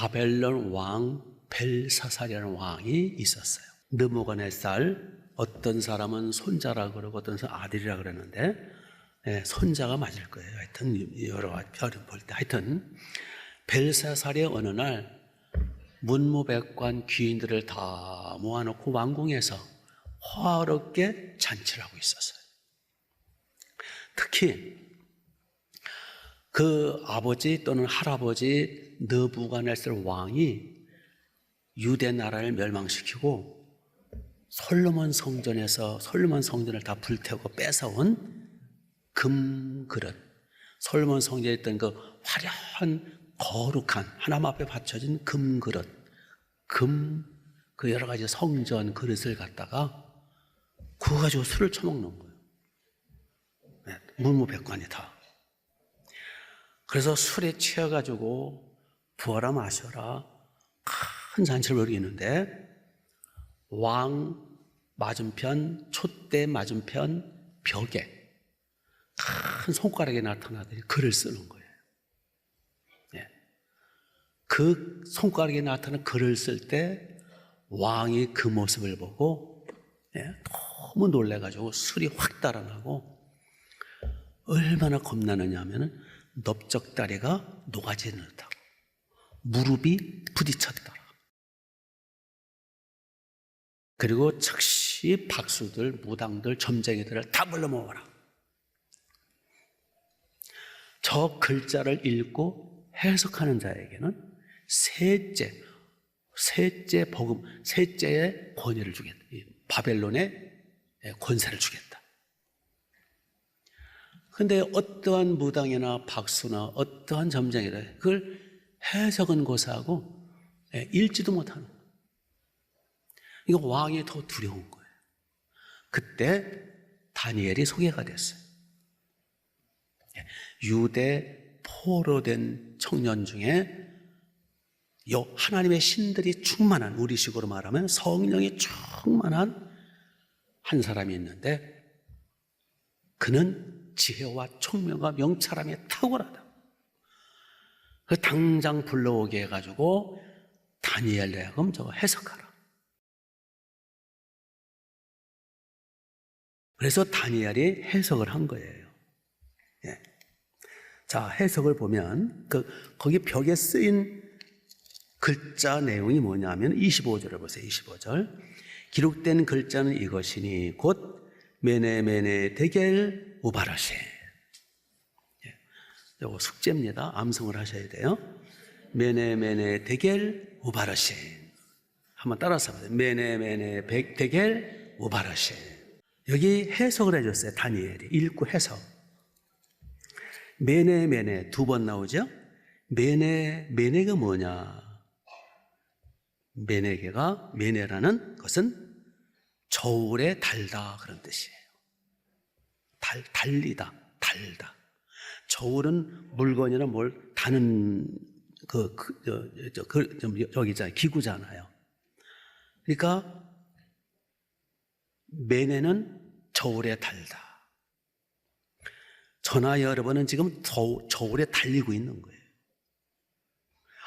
바벨론 왕 벨사살이라는 왕이 있었어요. 느부갓네살, 어떤 사람은 손자라 그러고 어떤 사람은 아들이라 그러는데 손자가 맞을 거예요. 하여튼 여러 가지 별을 볼 때 하여튼 벨사살의 어느 날 문무백관 귀인들을 다 모아놓고 왕궁에서 화롭게 잔치를 하고 있었어요. 특히 그 아버지 또는 할아버지 느부갓네살 왕이 유대 나라를 멸망시키고 솔로몬 성전을 다 불태우고 뺏어온 금그릇, 솔로몬 성전에 있던 그 화려한 거룩한 하나님 앞에 바쳐진 금그릇, 그 여러 가지 성전 그릇을 갖다가 그거 가지고 술을 처먹는 거예요. 문무백관이 다. 그래서 술에 취해가지고 부어라 마셔라 큰 잔치를 벌이는데 왕 맞은편, 촛대 맞은편 벽에 큰 손가락이 나타나더니 글을 쓰는 거예요. 그 손가락에 나타나는 글을 쓸 때 왕이 그 모습을 보고 너무 놀래가지고 술이 확 달아나고 얼마나 겁나느냐 하면은 넓적다리가 녹아지는 듯하고 무릎이 부딪혔더라. 그리고 즉시 박수들, 무당들, 점쟁이들을 다 불러 모아라. 저 글자를 읽고 해석하는 자에게는 셋째 복음, 셋째의 권위를 주겠다. 바벨론의 권세를 주겠다. 근데 어떠한 무당이나 박수나 어떠한 점쟁이나 그걸 해석은 고사하고 읽지도 못하는 거예요. 이거 왕이 더 두려운 거예요. 그때 다니엘이 소개가 됐어요. 유대 포로된 청년 중에 하나님의 신들이 충만한, 우리식으로 말하면 성령이 충만한 한 사람이 있는데 그는 지혜와 총명과 명철함에 탁월하다. 그 당장 불러오게 해가지고 다니엘로 하여금 저거 해석하라. 그래서 다니엘이 해석을 한 거예요. 자, 해석을 보면 거기 벽에 쓰인 글자 내용이 뭐냐면 25절을 보세요. 25절. 기록된 글자는 이것이니 곧 메네 데겔 우바르시. 이거 숙제입니다. 암송을 하셔야 돼요. 메네 데겔 우바르시. 한번 따라서 보세요. 메네 데겔 우바르시. 여기 해석을 해줬어요. 다니엘이 읽고 해석. 메네 두 번 나오죠. 메네가 뭐냐? 메네라는 것은 저울에 달다 그런 뜻이에요. 달리다, 달다. 저울은 물건이나 뭘 다는 여기 있잖아요. 기구잖아요. 그러니까 메네는 저울에 달다. 저나 여러분은 지금 저울에 달리고 있는 거예요.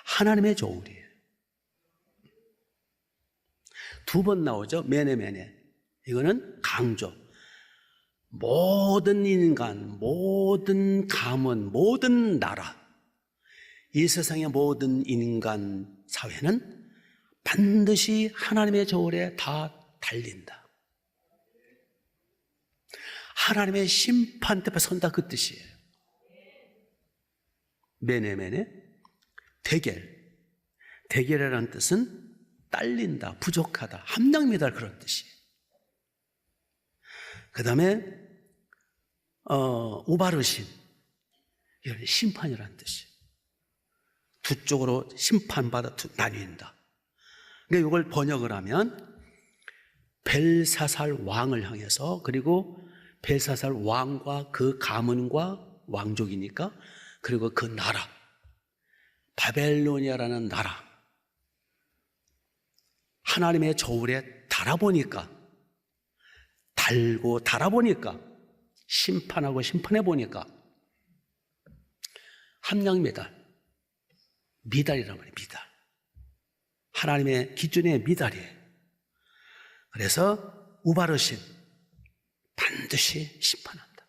하나님의 저울이에요. 두 번 나오죠. 메네. 이거는 강조. 모든 인간, 모든 가문, 모든 나라, 이 세상의 모든 인간 사회는 반드시 하나님의 저울에 다 달린다. 하나님의 심판 앞에 선다 그 뜻이에요. 메네 데겔이라는 뜻은 딸린다, 부족하다, 함량미달 그런 뜻이에요. 그 다음에 우바르신, 이건 심판이라는 뜻이에요. 두 쪽으로 심판받아 나뉜다. 그러니까 이걸 번역을 하면 벨사살 왕을 향해서, 그리고 벨사살 왕과 그 가문과 왕족이니까, 그리고 그 나라 바벨로니아라는 나라, 하나님의 저울에 달아보니까, 달고 달아보니까, 심판하고 심판해보니까 함량 미달이란 말이에요. 미달. 하나님의 기준에 미달이에요. 그래서 우바르신 반드시 심판한다.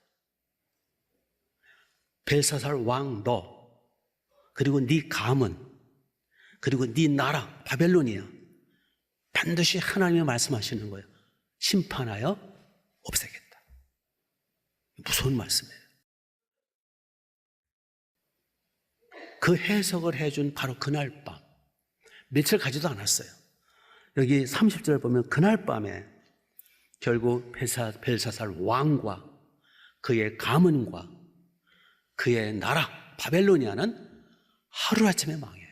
벨사살 왕 너, 그리고 네 가문, 그리고 네 나라 바벨론이야. 반드시 하나님이 말씀하시는 거예요. 심판하여 없애겠다. 무서운 말씀이에요. 그 해석을 해준 바로 그날 밤, 며칠 가지도 않았어요. 여기 30절 보면 그날 밤에 결국 벨사살 왕과 그의 가문과 그의 나라 바벨로니아는 하루아침에 망해요.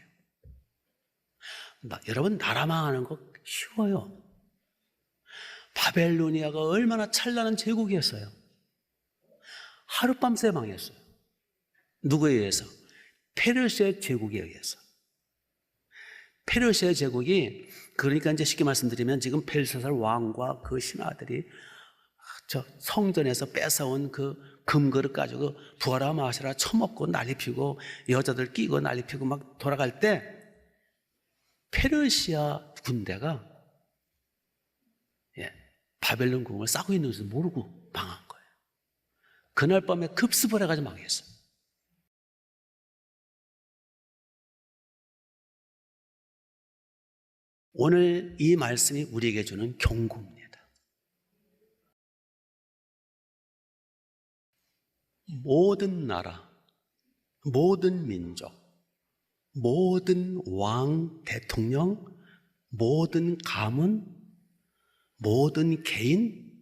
여러분, 나라 망하는 거 쉬워요. 바벨로니아가 얼마나 찬란한 제국이었어요. 하룻밤새 망했어요. 누구에 의해서? 페르시아 제국에 의해서. 페르시아 제국이, 그러니까 이제 쉽게 말씀드리면 지금 벨사살 왕과 그 신하들이 저 성전에서 뺏어온 그 금그릇 가지고 부하라 마시라 처먹고 난리 피고 여자들 끼고 난리 피고 막 돌아갈 때 페르시아 군대가 바벨론 궁을 싸고 있는 것을 모르고 망한 거예요. 그날 밤에 급습을 해가지고 망했어요. 오늘 이 말씀이 우리에게 주는 경고입니다. 모든 나라, 모든 민족, 모든 왕, 대통령, 모든 가문, 모든 개인,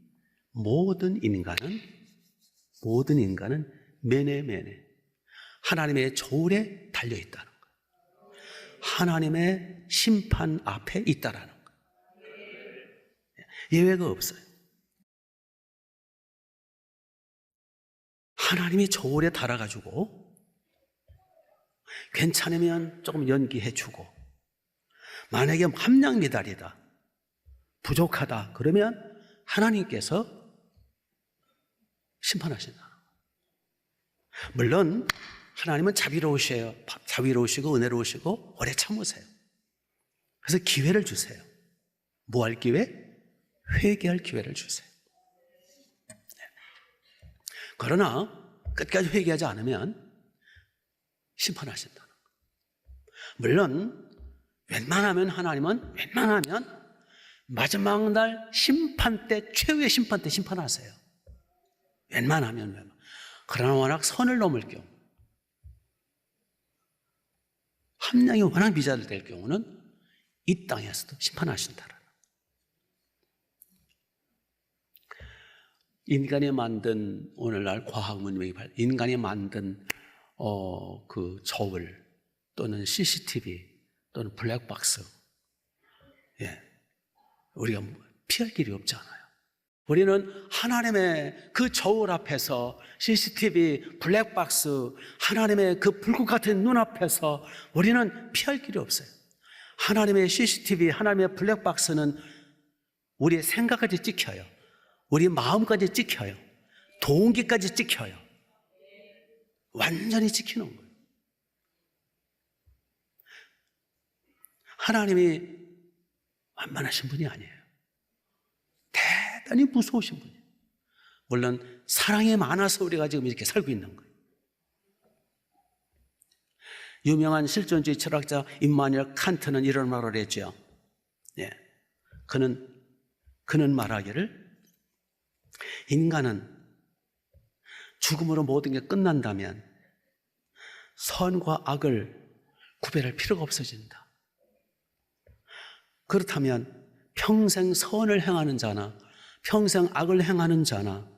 모든 인간은 매네매네 하나님의 저울에 달려있다는 거예요. 하나님의 심판 앞에 있다라는 거예요. 예외가 없어요. 하나님이 저울에 달아가지고 괜찮으면 조금 연기해주고, 만약에 함량 미달이다, 부족하다 그러면 하나님께서 심판하신다. 물론 하나님은 자비로우시고 은혜로우시고 오래 참으세요. 그래서 기회를 주세요. 뭐 할 기회? 회개할 기회를 주세요. 그러나 끝까지 회개하지 않으면 심판하신다는 거예요. 물론 웬만하면 마지막 날 심판 때, 최후의 심판 때 심판하세요. 웬만하면. 그러나 워낙 선을 넘을 경우, 함량이 워낙 미달될 경우는 이 땅에서도 심판하신다라는. 인간이 만든, 오늘날 과학 문명이 인간이 만든 그 저울 또는 CCTV 또는 블랙박스, 우리가 피할 길이 없잖아요. 우리는 하나님의 그 저울 앞에서, CCTV, 블랙박스, 하나님의 그 불꽃 같은 눈 앞에서 우리는 피할 길이 없어요. 하나님의 CCTV, 하나님의 블랙박스는 우리의 생각까지 찍혀요. 우리 마음까지 찍혀요. 동기까지 찍혀요. 완전히 찍히는 거예요. 하나님이 만만하신 분이 아니에요. 대단히 무서우신 분이에요. 물론 사랑이 많아서 우리가 지금 이렇게 살고 있는 거예요. 유명한 실존주의 철학자 임마누엘 칸트는 이런 말을 했죠. 그는 말하기를, 인간은 죽음으로 모든 게 끝난다면 선과 악을 구별할 필요가 없어진다. 그렇다면 평생 선을 행하는 자나 평생 악을 행하는 자나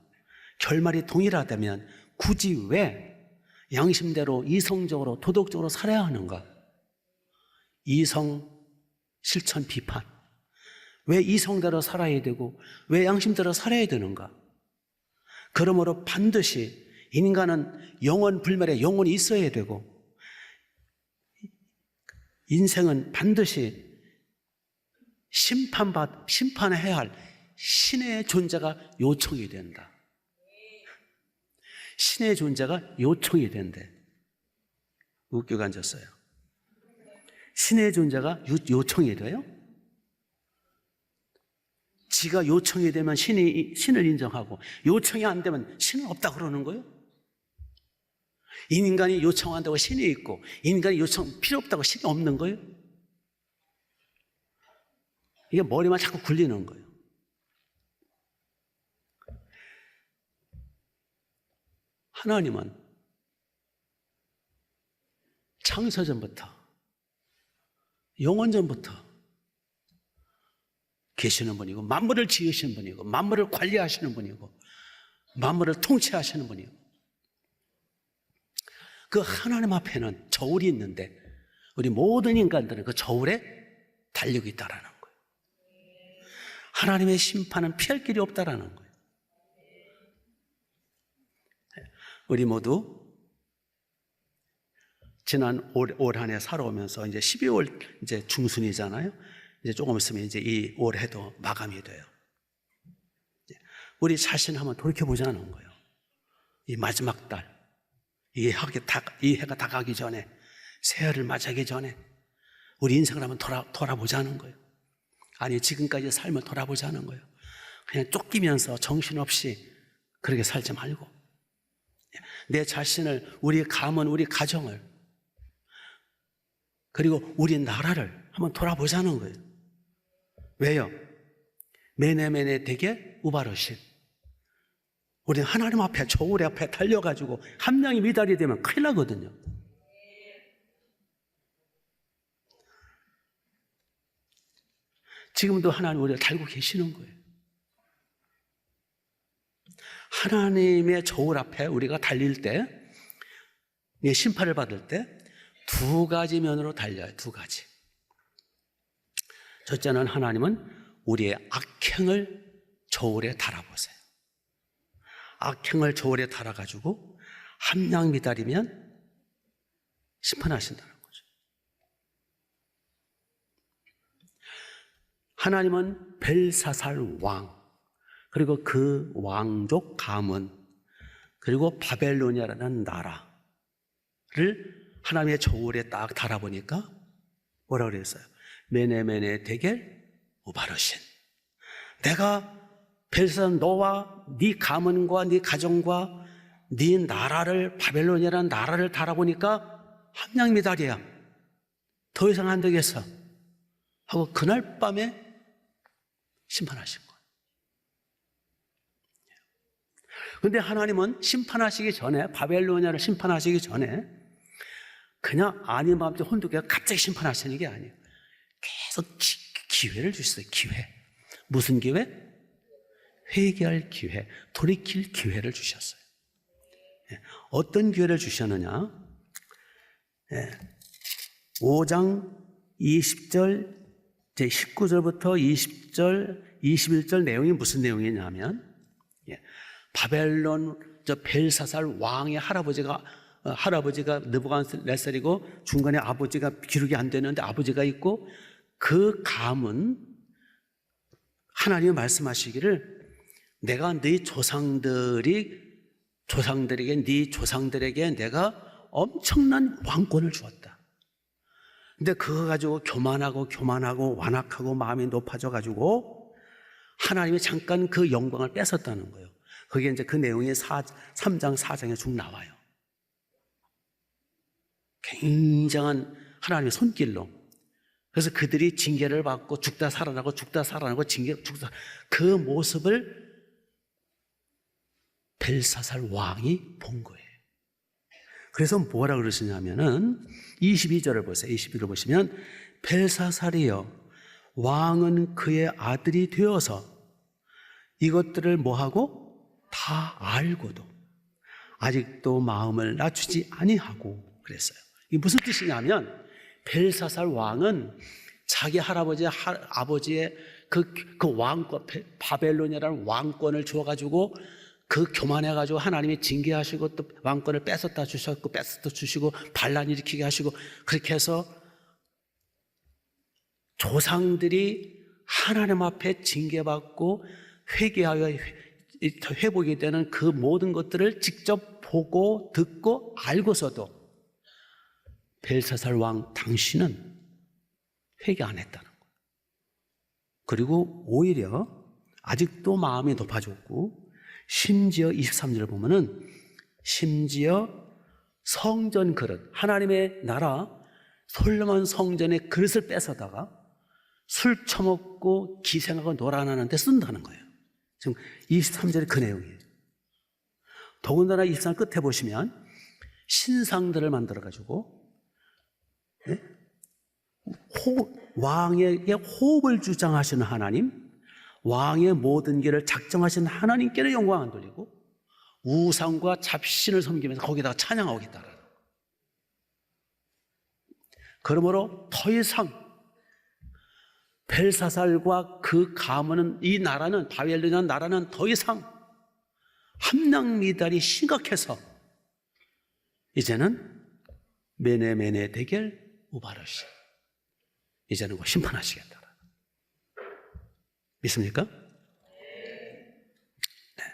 결말이 동일하다면 굳이 왜 양심대로, 이성적으로, 도덕적으로 살아야 하는가? 이성, 실천, 비판. 왜 이성대로 살아야 되고 왜 양심대로 살아야 되는가? 그러므로 반드시 인간은 영원 불멸의 영혼이 있어야 되고, 인생은 반드시 심판해야 할 신의 존재가 요청이 된다. 신의 존재가 요청이 된대. 웃기고 앉았어요. 신의 존재가 요청이 돼요? 지가 요청이 되면 신을 인정하고 요청이 안 되면 신은 없다 그러는 거예요? 인간이 요청한다고 신이 있고 인간이 요청 필요 없다고 신이 없는 거예요? 이게 머리만 자꾸 굴리는 거예요. 하나님은 창세전부터 영원전부터 계시는 분이고 만물을 지으신 분이고 만물을 관리하시는 분이고 만물을 통치하시는 분이고 그 하나님 앞에는 저울이 있는데 우리 모든 인간들은 그 저울에 달리고 있다라는 거예요. 하나님의 심판은 피할 길이 없다라는 거예요. 우리 모두 지난 올 한 해 살아오면서 이제 12월 이제 중순이잖아요. 이제 조금 있으면 이제 이 올해도 마감이 돼요. 우리 자신 한번 돌이켜보자는 거예요. 이 마지막 달, 이 해가 다 가기 전에, 새해를 맞이하기 전에 우리 인생을 한번 돌아보자는 거예요. 아니, 지금까지 삶을 돌아보자는 거예요. 그냥 쫓기면서 정신없이 그렇게 살지 말고 내 자신을, 우리 가문, 우리 가정을, 그리고 우리 나라를 한번 돌아보자는 거예요. 왜요? 메네메네 되게 우바르신. 우리는 하나님 앞에, 저울 앞에 달려가지고 한 명이 미달이 되면 큰일 나거든요. 지금도 하나님 우리를 달고 계시는 거예요. 하나님의 저울 앞에 우리가 달릴 때, 심판을 받을 때 두 가지 면으로 달려요. 두 가지. 첫째는 하나님은 우리의 악행을 저울에 달아보세요. 악행을 저울에 달아가지고 함량 미달이면 심판하신다는 거죠. 하나님은 벨사살 왕, 그리고 그 왕족 가문, 그리고 바벨로니아라는 나라를 하나님의 저울에 딱 달아보니까 뭐라 그랬어요? 메네메네 데겔 우바르신. 내가 벨사살 너와 네 가문과 네 가정과 네 나라를, 바벨로니아라는 나라를 달아보니까 함량미달이야. 더 이상 안 되겠어 하고 그날 밤에 심판하신 거예요. 그런데 하나님은 심판하시기 전에, 바벨로니아를 심판하시기 전에 그냥 아닌 마음대 혼두개가 갑자기 심판하시는 게 아니에요. 계속 기회를 주셨어요. 기회. 무슨 기회? 회개할 기회, 돌이킬 기회를 주셨어요. 어떤 기회를 주셨느냐? 5장 20절, 19절부터 20절, 21절 내용이 무슨 내용이냐면, 바벨론 벨사살 왕의 할아버지가 느부갓네살이고 중간에 아버지가 기록이 안 되는데 아버지가 있고, 그 감은 하나님이 말씀하시기를 내가 네 조상들에게 내가 엄청난 왕권을 주었다. 근데 그거 가지고 교만하고 완악하고 마음이 높아져 가지고 하나님이 잠깐 그 영광을 뺏었다는 거예요. 그게 이제 그 내용이 3장 4장에 쭉 나와요. 굉장한 하나님의 손길로. 그래서 그들이 징계를 받고 죽다 살아나고 그 모습을 벨사살 왕이 본 거예요. 그래서 뭐라 그러시냐면은 22절을 보세요. 22절을 보시면 벨사살이여 왕은 그의 아들이 되어서 이것들을 뭐하고 다 알고도 아직도 마음을 낮추지 아니하고 그랬어요. 이게 무슨 뜻이냐면 벨사살 왕은 자기 아버지의 그 왕권, 바벨로니아라는 왕권을 주어가지고 그 교만해가지고 하나님이 징계하시고 또 왕권을 뺏었다 주시고 반란 일으키게 하시고, 그렇게 해서 조상들이 하나님 앞에 징계받고 회개하여 회복이 되는 그 모든 것들을 직접 보고 듣고 알고서도 벨사살 왕 당신은 회개 안 했다는 거예요. 그리고 오히려 아직도 마음이 높아졌고, 심지어 23절을 보면은 심지어 성전 그릇, 하나님의 나라 솔로몬 성전의 그릇을 뺏어다가 술 처먹고 기생하고 놀아나는 데 쓴다는 거예요. 지금 23절의 그 내용이에요. 더군다나 23절 끝에 보시면 신상들을 만들어가지고 왕에게 호흡을 주장하시는 하나님, 왕의 모든 길을 작정하시는 하나님께는 영광 안 돌리고 우상과 잡신을 섬기면서 거기다가 찬양하고 있다는 거예요. 그러므로 더 이상 벨사살과 그 가문은, 이 나라는, 바벨론이라는 나라는 더 이상 함량 미달이 심각해서 이제는 메네메네 대결 우바르시, 이제는 심판하시겠다. 믿습니까? 네.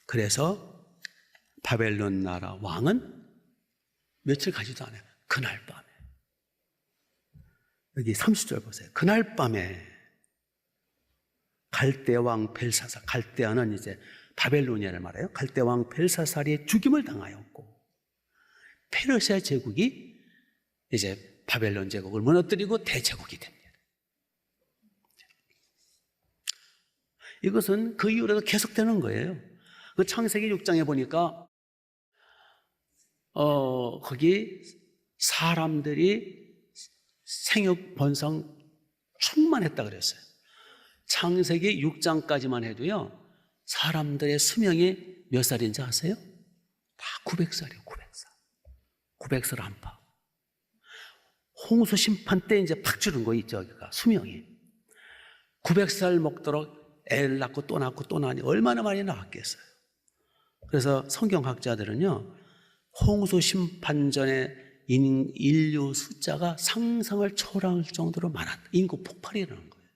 그래서 바벨론 나라 왕은 며칠 가지도 않아요. 그날 밤에, 여기 30절 보세요. 그날 밤에 갈대 왕 벨사살, 갈대아는 이제 바벨로니아를 말해요. 갈대 왕 벨사살이 죽임을 당하였고, 페르시아 제국이 이제 바벨론 제국을 무너뜨리고 대제국이 됩니다. 이것은 그 이후로도 계속되는 거예요. 그 창세기 6장에 보니까 거기 사람들이 생육 번성 충만했다 그랬어요. 창세기 6장까지만 해도요, 사람들의 수명이 몇 살인지 아세요? 다 900살이에요. 900살. 900살 안팎. 홍수 심판 때 이제 팍 줄은 거 있죠. 그러니까 수명이 900살 먹도록 애를 낳고 또 낳고 또 낳으니 얼마나 많이 낳았겠어요. 그래서 성경학자들은요, 홍수 심판 전에 인류 숫자가 상상을 초월할 정도로 많았다. 인구 폭발이 일어난 거예요.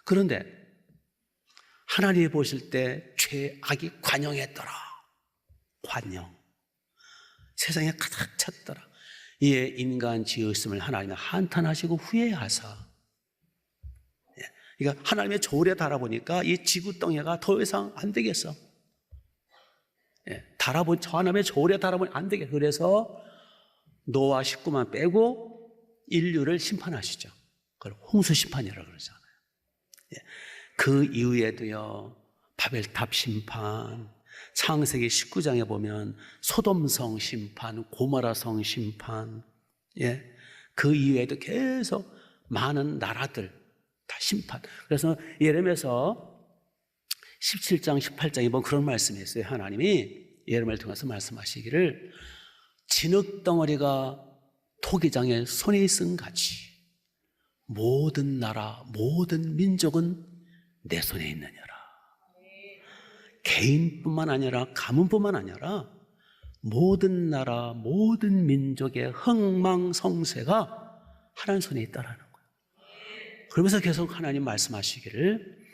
그런데 하나님이 보실 때 죄악이 관영했더라. 관영. 세상에 가득 찼더라. 이에 인간 지었음을 하나님이 한탄하시고 후회하사, 그러니까 하나님의 조울에 달아보니까 이 지구 땅에가 더 이상 안 되겠어. 저 하나님의 조울에 달아보니 안 되겠어. 그래서 노아 식구만 빼고 인류를 심판하시죠. 그걸 홍수 심판이라고 그러잖아요. 그 이후에도요, 바벨탑 심판, 창세기 19장에 보면 소돔성 심판, 고모라성 심판, 그 이후에도 계속 많은 나라들 다 심판. 그래서 예레미야서 17장, 18장에 보면 그런 말씀이 있어요. 하나님이 예레미야를 통해서 말씀하시기를, 진흙덩어리가 토기장에 손에 있은 같이 모든 나라, 모든 민족은 내 손에 있느니라. 개인뿐만 아니라 가문뿐만 아니라 모든 나라, 모든 민족의 흥망성쇠가 하나님 손에 있다라는 거예요. 그러면서 계속 하나님 말씀하시기를,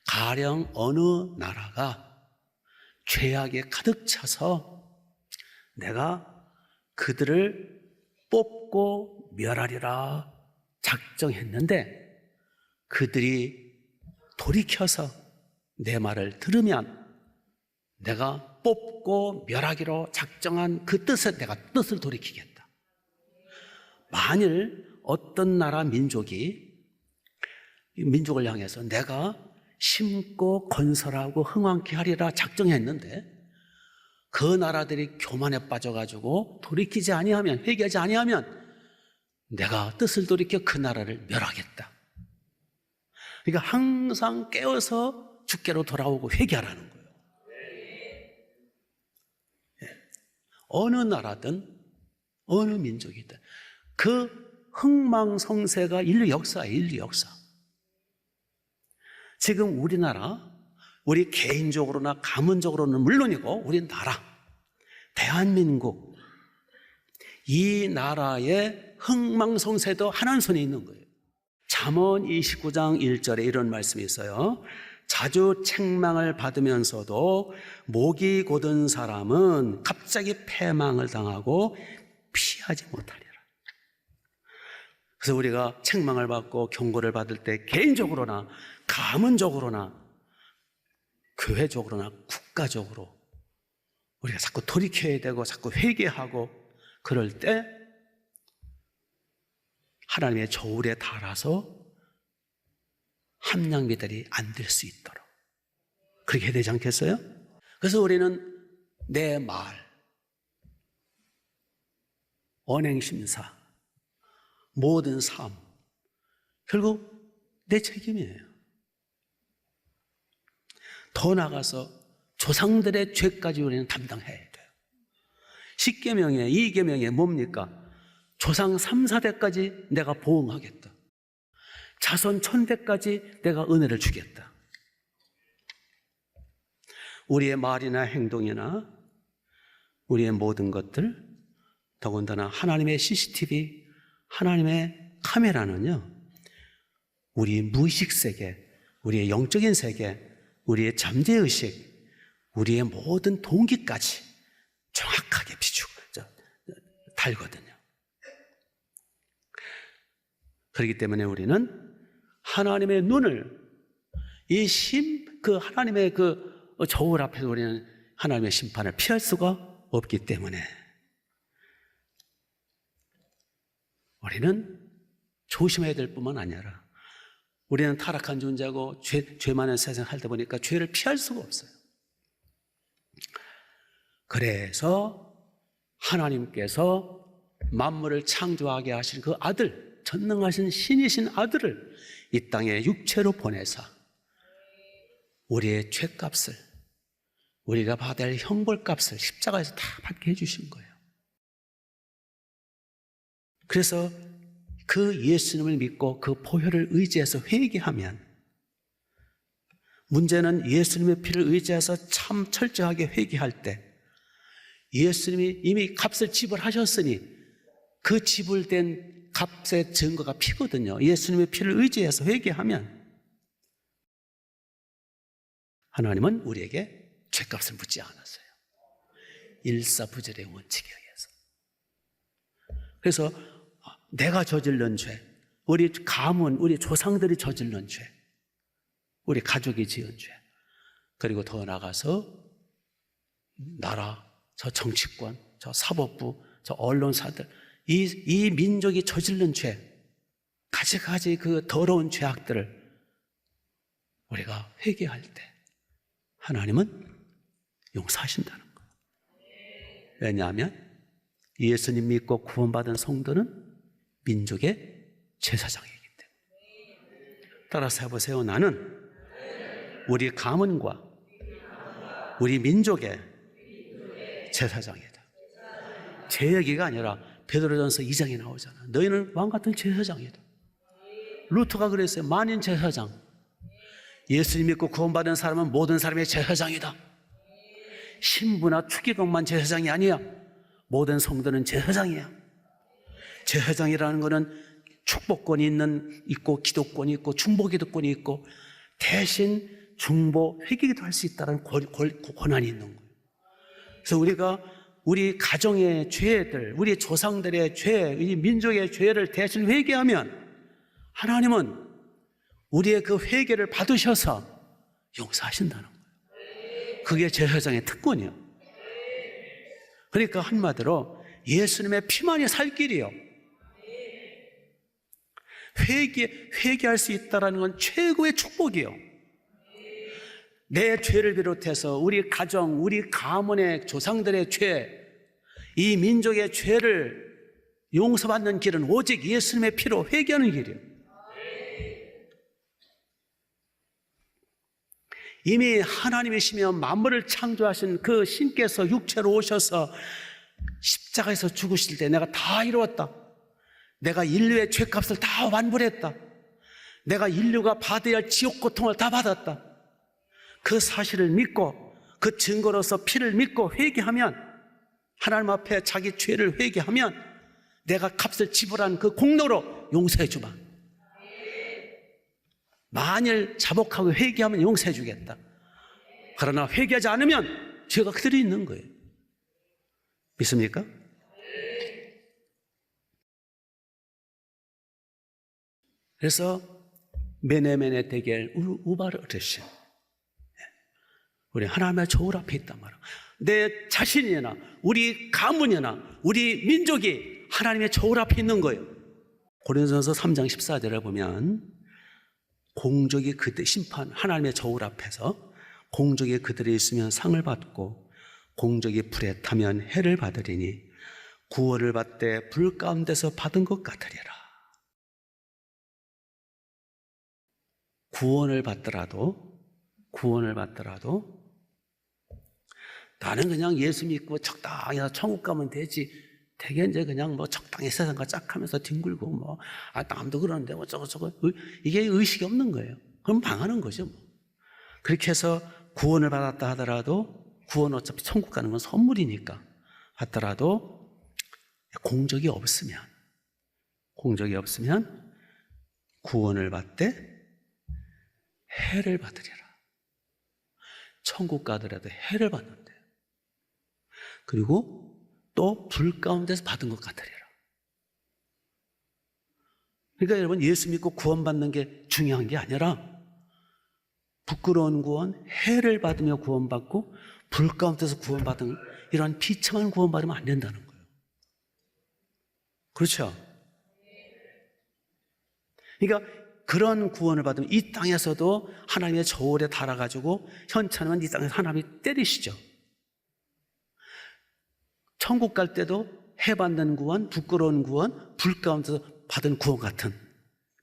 가령 어느 나라가 죄악에 가득 차서 내가 그들을 뽑고 멸하리라 작정했는데 그들이 돌이켜서 내 말을 들으면 내가 뽑고 멸하기로 작정한 그 뜻을, 내가 뜻을 돌이키겠다. 만일 어떤 나라 민족을 향해서 내가 심고 건설하고 흥왕케 하리라 작정했는데 그 나라들이 교만에 빠져가지고 돌이키지 아니하면, 회개하지 아니하면 내가 뜻을 돌이켜 그 나라를 멸하겠다. 그러니까 항상 깨어서 주께로 돌아오고 회개하라는 거예요. 어느 나라든 어느 민족이든 그 흥망성쇠가 인류 역사예요. 인류 역사. 지금 우리나라, 우리 개인적으로나 가문적으로는 물론이고 우리나라, 대한민국, 이 나라의 흥망성쇠도 하나님 손에 있는 거예요. 잠언 29장 1절에 이런 말씀이 있어요. 자주 책망을 받으면서도 목이 곧은 사람은 갑자기 패망을 당하고 피하지 못하리라. 그래서 우리가 책망을 받고 경고를 받을 때 개인적으로나 가문적으로나 교회적으로나 국가적으로 우리가 자꾸 돌이켜야 되고 자꾸 회개하고 그럴 때 하나님의 저울에 달아서 함량미달이 안 될 수 있도록 그렇게 해야 되지 않겠어요? 그래서 우리는 내 말, 언행심사, 모든 삶 결국 내 책임이에요. 더 나아가서 조상들의 죄까지 우리는 담당해야 돼요. 10계명에 2계명에 뭡니까? 조상 3, 4대까지 내가 보응하겠다. 자손 1000대까지 내가 은혜를 주겠다. 우리의 말이나 행동이나 우리의 모든 것들, 더군다나 하나님의 CCTV, 하나님의 카메라는요, 우리 무의식 세계, 우리의 영적인 세계, 우리의 잠재의식, 우리의 모든 동기까지 정확하게 달거든요. 그렇기 때문에 우리는 하나님의 눈을 그 하나님의 그 저울 앞에서 우리는 하나님의 심판을 피할 수가 없기 때문에 우리는 조심해야 될 뿐만 아니라 우리는 타락한 존재고 죄 많은 세상 살다 보니까 죄를 피할 수가 없어요. 그래서 하나님께서 만물을 창조하게 하신 그 아들, 전능하신 신이신 아들을 이 땅에 육체로 보내사 우리의 죄값을, 우리가 받아야 할 형벌값을 십자가에서 다 받게 해주신 거예요. 그래서 그 예수님을 믿고 그 보혈을 의지해서 회개하면, 문제는 예수님의 피를 의지해서 참 철저하게 회개할 때 예수님이 이미 값을 지불하셨으니 그 지불된 값의 증거가 피거든요. 예수님의 피를 의지해서 회개하면 하나님은 우리에게 죄값을 묻지 않았어요. 일사부절의 원칙에 의해서. 그래서 내가 저질른 죄, 우리 가문, 우리 조상들이 저질른 죄, 우리 가족이 지은 죄, 그리고 더 나가서 나라, 저 정치권, 저 사법부, 저 언론사들, 이 민족이 저질른 죄, 가지가지 그 더러운 죄악들을 우리가 회개할 때 하나님은 용서하신다는 거예요. 왜냐하면 예수님 믿고 구원받은 성도는 민족의 제사장이기 때문에. 따라서 해보세요. 나는 우리 가문과 우리 민족의 제사장이다. 제 얘기가 아니라 베드로전서 2장에 나오잖아. 너희는 왕같은 제사장이다. 루터가 그랬어요. 만인 제사장. 예수님 믿고 구원받은 사람은 모든 사람의 제사장이다. 신부나 축의금만 제사장이 아니야. 모든 성도는 제사장이야. 제사장이라는 것은 축복권이 있고 기도권이 있고 중보기도권이 있고 대신 중보 회개기도 할 수 있다는 권한이 있는 거예요. 그래서 우리가 우리 가정의 죄들, 우리 조상들의 죄, 우리 민족의 죄를 대신 회개하면 하나님은 우리의 그 회개를 받으셔서 용서하신다는 거예요. 그게 제사장의 특권이에요. 그러니까 한마디로 예수님의 피만이 살 길이요. 회개할 수 있다는 건 최고의 축복이요. 내 죄를 비롯해서 우리 가정, 우리 가문의 조상들의 죄, 이 민족의 죄를 용서받는 길은 오직 예수님의 피로 회개하는 길이에요. 이미 하나님이시며 만물을 창조하신 그 신께서 육체로 오셔서 십자가에서 죽으실 때 내가 다 이루었다. 내가 인류의 죄값을 다 완불했다. 내가 인류가 받아야 할 지옥 고통을 다 받았다. 그 사실을 믿고 그 증거로서 피를 믿고 회개하면, 하나님 앞에 자기 죄를 회개하면 내가 값을 지불한 그 공로로 용서해 주마. 만일 자복하고 회개하면 용서해 주겠다. 그러나 회개하지 않으면 죄가 그대로 있는 거예요. 믿습니까? 그래서 메네메네 데겔 우바르 어르신, 우리 하나님의 저울 앞에 있단 말이야. 내 자신이나 우리 가문이나 우리 민족이 하나님의 저울 앞에 있는 거예요. 고린도전서 3장 14절에 보면 공적이 그때 심판, 하나님의 저울 앞에서 공적이 그들에 있으면 상을 받고 공적이 불에 타면 해를 받으리니 구원을 받되 불 가운데서 받은 것 같으리라. 구원을 받더라도 나는 그냥 예수 믿고 적당히 천국 가면 되지, 되게 이제 그냥 뭐 적당히 세상과 짝 하면서 뒹굴고 뭐 남도 그러는데 어쩌고저쩌고, 이게 의식이 없는 거예요. 그럼 망하는 거죠 뭐. 그렇게 해서 구원을 받았다 하더라도, 구원 어차피 천국 가는 건 선물이니까 받더라도 공적이 없으면 구원을 받되 해를 받으리라. 천국 가더라도 해를 받는데요. 그리고 또 불 가운데서 받은 것 같으리라. 그러니까 여러분, 예수 믿고 구원받는 게 중요한 게 아니라 부끄러운 구원, 해를 받으며 구원받고 불 가운데서 구원받은 이런 비참한 구원받으면 안 된다는 거예요. 그렇죠? 그러니까 그런 구원을 받으면 이 땅에서도 하나님의 저울에 달아가지고 현찮으면 이 땅에서 하나님이 때리시죠. 천국 갈 때도 해받는 구원, 부끄러운 구원, 불 가운데서 받은 구원 같은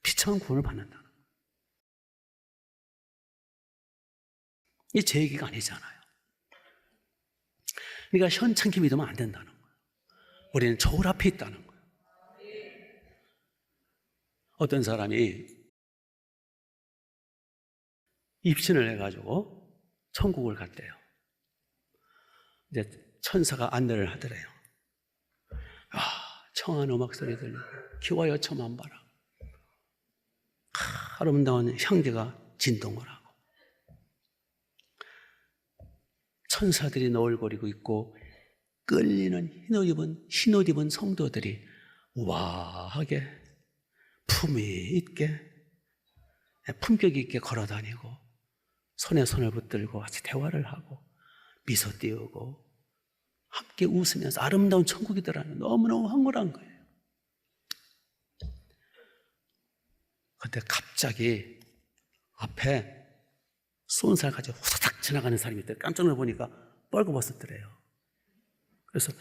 비참한 구원을 받는다. 이게 제 얘기가 아니잖아요. 그러니까 현찮게 믿으면 안 된다는 거예요. 우리는 저울 앞에 있다는 거예요. 어떤 사람이 입신을 해가지고 천국을 갔대요. 이제 천사가 안내를 하더래요. 청한 음악 소리 들리고 기와 여처만 봐라. 아름다운 향기가 진동을 하고 천사들이 너울거리고 있고 끌리는 흰옷 입은 성도들이 우아하게 품위 있게 품격 있게 걸어다니고 손에 손을 붙들고 같이 대화를 하고 미소 띄우고 함께 웃으면서 아름다운 천국이더라는, 너무너무 황홀한 거예요. 그런데 갑자기 앞에 쏜살 가지고 후다닥 지나가는 사람이 있더래요. 깜짝 놀라보니까 뻘거벗었더래요. 그래서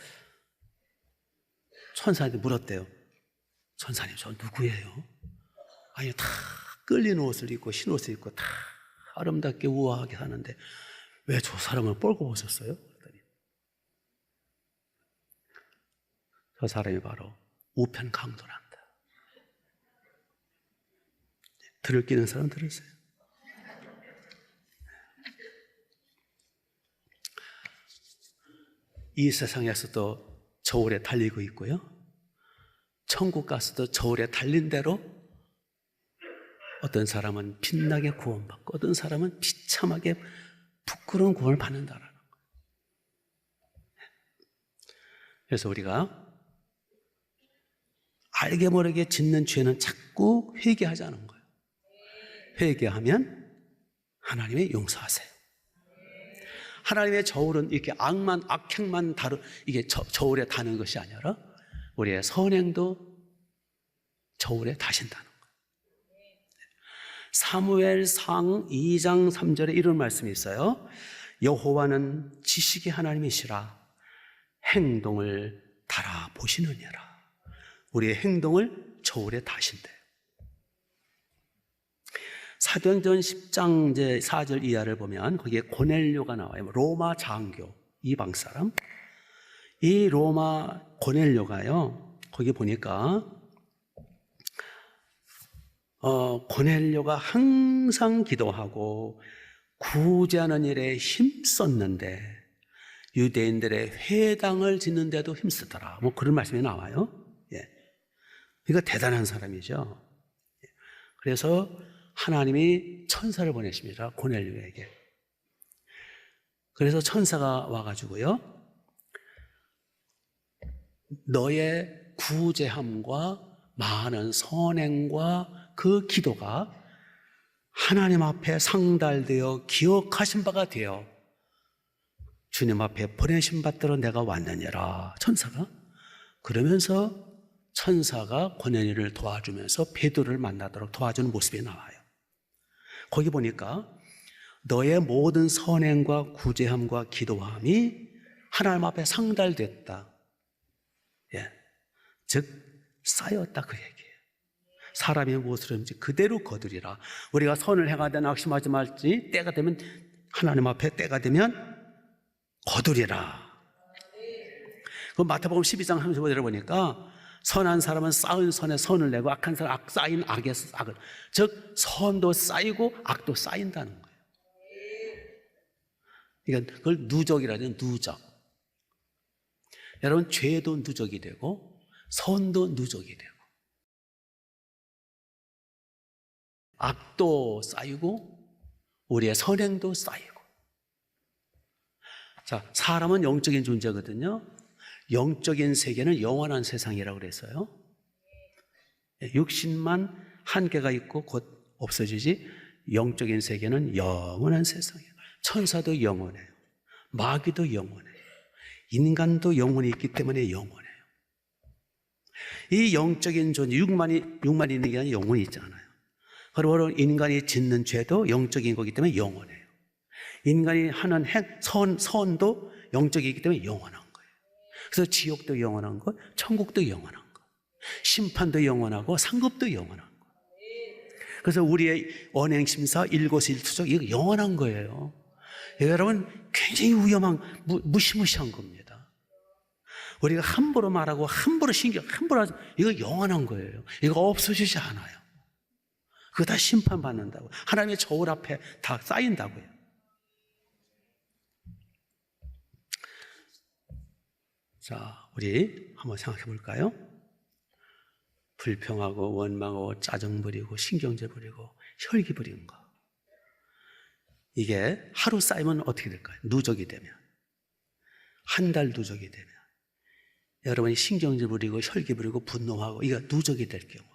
천사한테 물었대요. 천사님, 저 누구예요? 아니, 다 끌리는 옷을 입고 흰 옷을 입고 다 아름답게 우아하게 하는데 왜 저 사람을 뻘거벗었어요? 그랬더니 저 사람이 바로 우편 강도란다. 들을 끼는 사람 들으세요. 이 세상에서도 저울에 달리고 있고요, 천국 가서도 저울에 달린 대로 어떤 사람은 빛나게 구원받고 어떤 사람은 비참하게 부끄러운 구원을 받는다라는 거예요. 그래서 우리가 알게 모르게 짓는 죄는 자꾸 회개하자는 거예요. 회개하면 하나님이 용서하세요. 하나님의 저울은 이렇게 악행만 이게 저울에 다는 것이 아니라 우리의 선행도 저울에 다신다는 거예요. 사무엘상 2장 3절에 이런 말씀이 있어요. 여호와는 지식의 하나님이시라 행동을 달아보시느니라. 우리의 행동을 저울에 다신대요. 사도행전 10장 4절 이하를 보면 거기에 고넬료가 나와요. 로마 장교, 이방 사람. 이 로마 고넬료가요, 거기 보니까 고넬료가 항상 기도하고 구제하는 일에 힘썼는데 유대인들의 회당을 짓는데도 힘쓰더라. 뭐 그런 말씀이 나와요. 예. 그러니까 대단한 사람이죠. 그래서 하나님이 천사를 보내십니다. 고넬료에게. 그래서 천사가 와가지고요, 너의 구제함과 많은 선행과 그 기도가 하나님 앞에 상달되어 기억하신 바가 되어 주님 앞에 보내신 받들어 내가 왔느니라. 천사가 그러면서 천사가 고넬료를 도와주면서 베드로를 만나도록 도와주는 모습이 나와요. 거기 보니까 너의 모든 선행과 구제함과 기도함이 하나님 앞에 상달됐다. 예. 즉 쌓였다 그 얘기예요. 사람이 무엇을 하는지 그대로 거두리라. 우리가 선을 행하든 악심하지 말지 때가 되면 하나님 앞에 때가 되면 거두리라. 그 마태복음 12장 35절을 보니까 선한 사람은 쌓은 선에 선을 내고 악한 사람은 쌓인 악에 악을. 즉 선도 쌓이고 악도 쌓인다는 거예요. 그러니까 그걸 누적이라 하죠. 누적. 여러분 죄도 누적이 되고 선도 누적이 되고 악도 쌓이고 우리의 선행도 쌓이고. 자, 사람은 영적인 존재거든요. 영적인 세계는 영원한 세상이라고 그랬어요. 육신만 한계가 있고 곧 없어지지 영적인 세계는 영원한 세상이에요. 천사도 영원해요. 마귀도 영원해요. 인간도 영혼이 있기 때문에 영원해요. 이 영적인 존재, 육만이 있는 게 아니라 영혼이 있잖아요. 그리고 인간이 짓는 죄도 영적인 거기 때문에 영원해요. 인간이 하는 선도 영적이기 때문에 영원한 거예요. 그래서 지옥도 영원한 거, 천국도 영원한 거, 심판도 영원하고 상급도 영원한 거. 그래서 우리의 언행심사, 일거수일투족 이거 영원한 거예요. 여러분 굉장히 위험한 무시무시한 겁니다. 우리가 함부로 말하고 함부로 함부로 하지 이거 영원한 거예요. 이거 없어지지 않아요. 그거 다 심판받는다고. 하나님의 저울 앞에 다 쌓인다고요. 자, 우리 한번 생각해 볼까요? 불평하고 원망하고 짜증 부리고 신경질 부리고 혈기 부리는 거. 이게 하루 쌓이면 어떻게 될까요? 누적이 되면. 한 달 누적이 되면. 여러분이 신경질 부리고 혈기 부리고 분노하고 이거 누적이 될 경우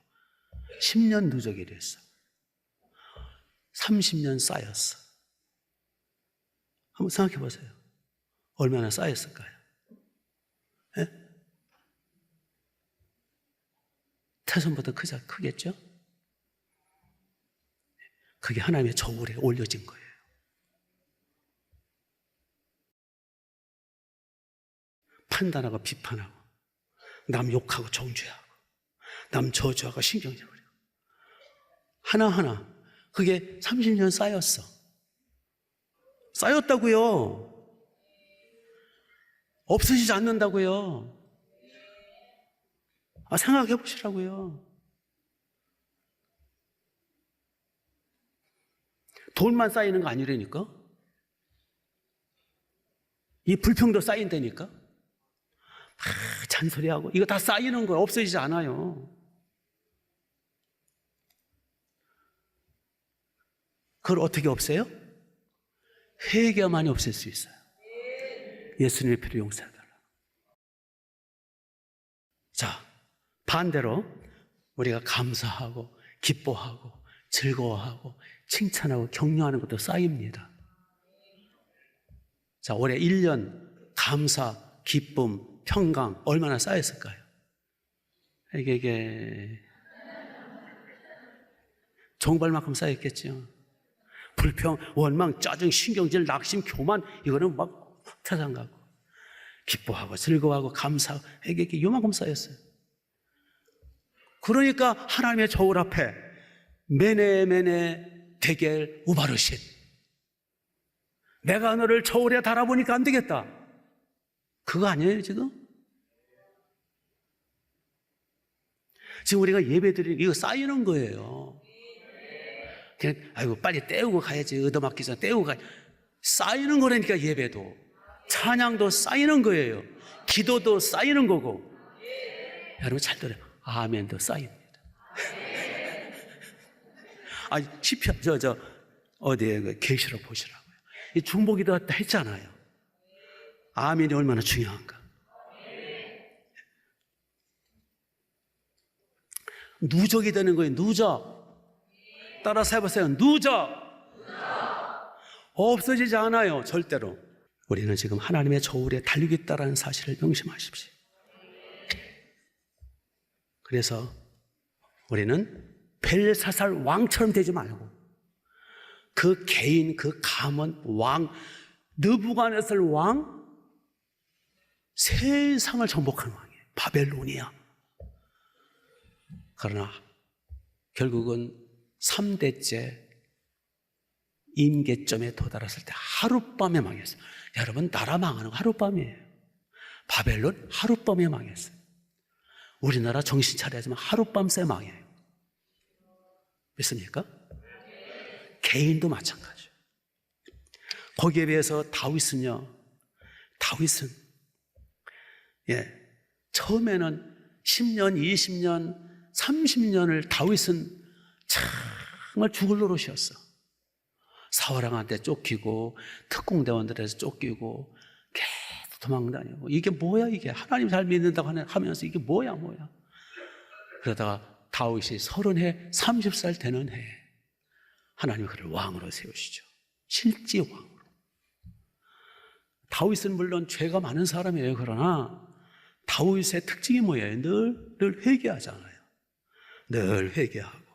10년 누적이 됐어. 30년 쌓였어. 한번 생각해 보세요. 얼마나 쌓였을까요? 예? 태손보다 크겠죠? 그게 하나님의 저울에 올려진 거예요. 판단하고 비판하고 남 욕하고 정죄하고 남 저주하고 신경질 부리고 하나하나 그게 30년 쌓였어. 쌓였다고요. 없어지지 않는다고요. 생각해 보시라고요. 돈만 쌓이는 거 아니라니까. 이 불평도 쌓인다니까. 잔소리하고 이거 다 쌓이는 거예요. 없어지지 않아요. 그걸 어떻게 없애요? 회개만이 없앨 수 있어요. 예수님의 피로 용서해달라. 자, 반대로 우리가 감사하고 기뻐하고 즐거워하고 칭찬하고 격려하는 것도 쌓입니다. 자, 올해 1년 감사, 기쁨, 평강 얼마나 쌓였을까요? 이게 종발만큼 쌓였겠죠. 불평, 원망, 짜증, 신경질, 낙심, 교만 이거는 막 세상 가고 기뻐하고 즐거워하고 감사하고 이게 요만큼 쌓였어요. 그러니까 하나님의 저울 앞에 메네 대겔 우바르신 내가 너를 저울에 달아보니까 안 되겠다. 그거 아니에요 지금? 지금 우리가 예배드리는 이거 쌓이는 거예요. 그냥 아이고 빨리 때우고 가야지. 얻어맞기 전에 때우고 가야지. 쌓이는 거라니까. 예배도 찬양도 쌓이는 거예요. 기도도 쌓이는 거고. 여러분 잘 들어요. 아멘도 쌓입니다. 아니 시편 어디에 계시록 보시라고요. 이 중보기도 했잖아요. 아멘이 얼마나 중요한가. 누적이 되는 거예요. 누적. 따라서 해보세요. 누적. 없어지지 않아요. 절대로. 우리는 지금 하나님의 저울에 달리고 있다는 사실을 명심하십시오. 그래서 우리는 벨사살 왕처럼 되지 말고 그 개인, 그 감언 왕, 느부갓네살 왕, 세상을 정복하는 왕이에요. 바벨론이야. 그러나 결국은 3대째 임계점에 도달했을 때 하룻밤에 망했어요. 여러분, 나라 망하는 거 하룻밤이에요. 바벨론 하룻밤에 망했어요. 우리나라 정신 차려야지만 하룻밤 새 망해요. 믿습니까? 개인도 마찬가지예요. 거기에 비해서 다윗은 처음에는 10년, 20년, 30년을 다윗은 정말 죽을 노릇이었어. 사울왕한테 쫓기고 특공대원들에서 쫓기고 계속 도망다니고 이게 뭐야 이게 하나님 잘 믿는다고 하면서 이게 뭐야. 그러다가 다윗이 30해 30살 되는 해에 하나님이 그를 왕으로 세우시죠. 실제 왕으로. 다윗은 물론 죄가 많은 사람이에요. 그러나 다윗의 특징이 뭐예요? 늘 회개하잖아요. 늘 회개하고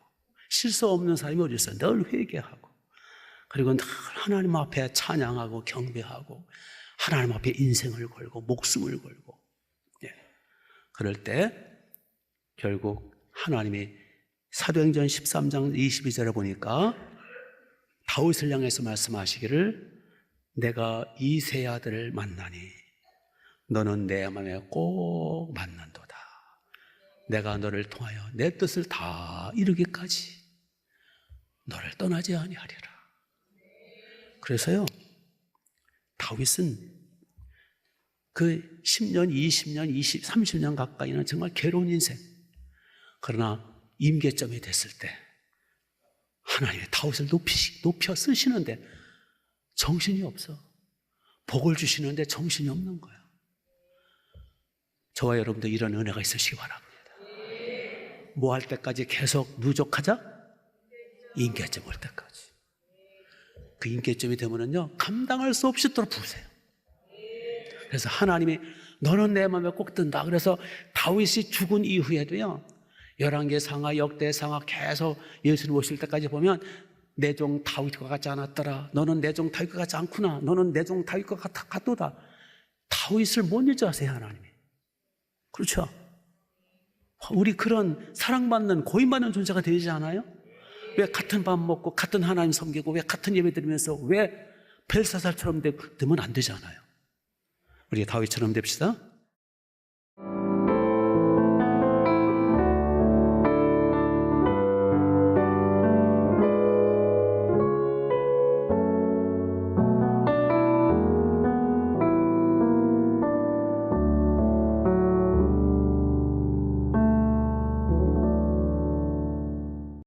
실수 없는 사람이 어디 있어요? 늘 회개하고 그리고 늘 하나님 앞에 찬양하고 경배하고 하나님 앞에 인생을 걸고 목숨을 걸고 그럴 때 결국 하나님이 사도행전 13장 22절에 보니까 다윗을 향해서 말씀하시기를 내가 이세 아들을 만나니 너는 내 마음에 꼭 맞는도다. 내가 너를 통하여 내 뜻을 다 이루기까지 너를 떠나지 아니하리라. 그래서요 다윗은 그 10년, 20년, 30년 가까이는 정말 괴로운 인생. 그러나 임계점이 됐을 때 하나님의 다윗을 높여 쓰시는데 정신이 없어. 복을 주시는데 정신이 없는 거야. 저와 여러분도 이런 은혜가 있으시기 바랍니다. 뭐 할 때까지 계속 누적하자? 임계점 올 때까지. 그 임계점이 되면은요 감당할 수 없이 또 부으세요. 그래서 하나님이 너는 내 마음에 꼭 든다. 그래서 다윗이 죽은 이후에도요 열왕기상하, 역대상하 계속 예수를 모실 때까지 보면 내 종 다윗과 같지 않았더라. 너는 내 종 다윗과 같지 않구나. 너는 내 종 다윗과 같도다. 다윗을 못 잊으세요 하나님이. 그렇죠? 우리 그런 사랑받는 고인받는 존재가 되지 않아요? 왜 같은 밥 먹고 같은 하나님 섬기고 왜 같은 예배 드리면서 왜 벨사살처럼 되면 안 되잖아요. 우리 다윗처럼 됩시다.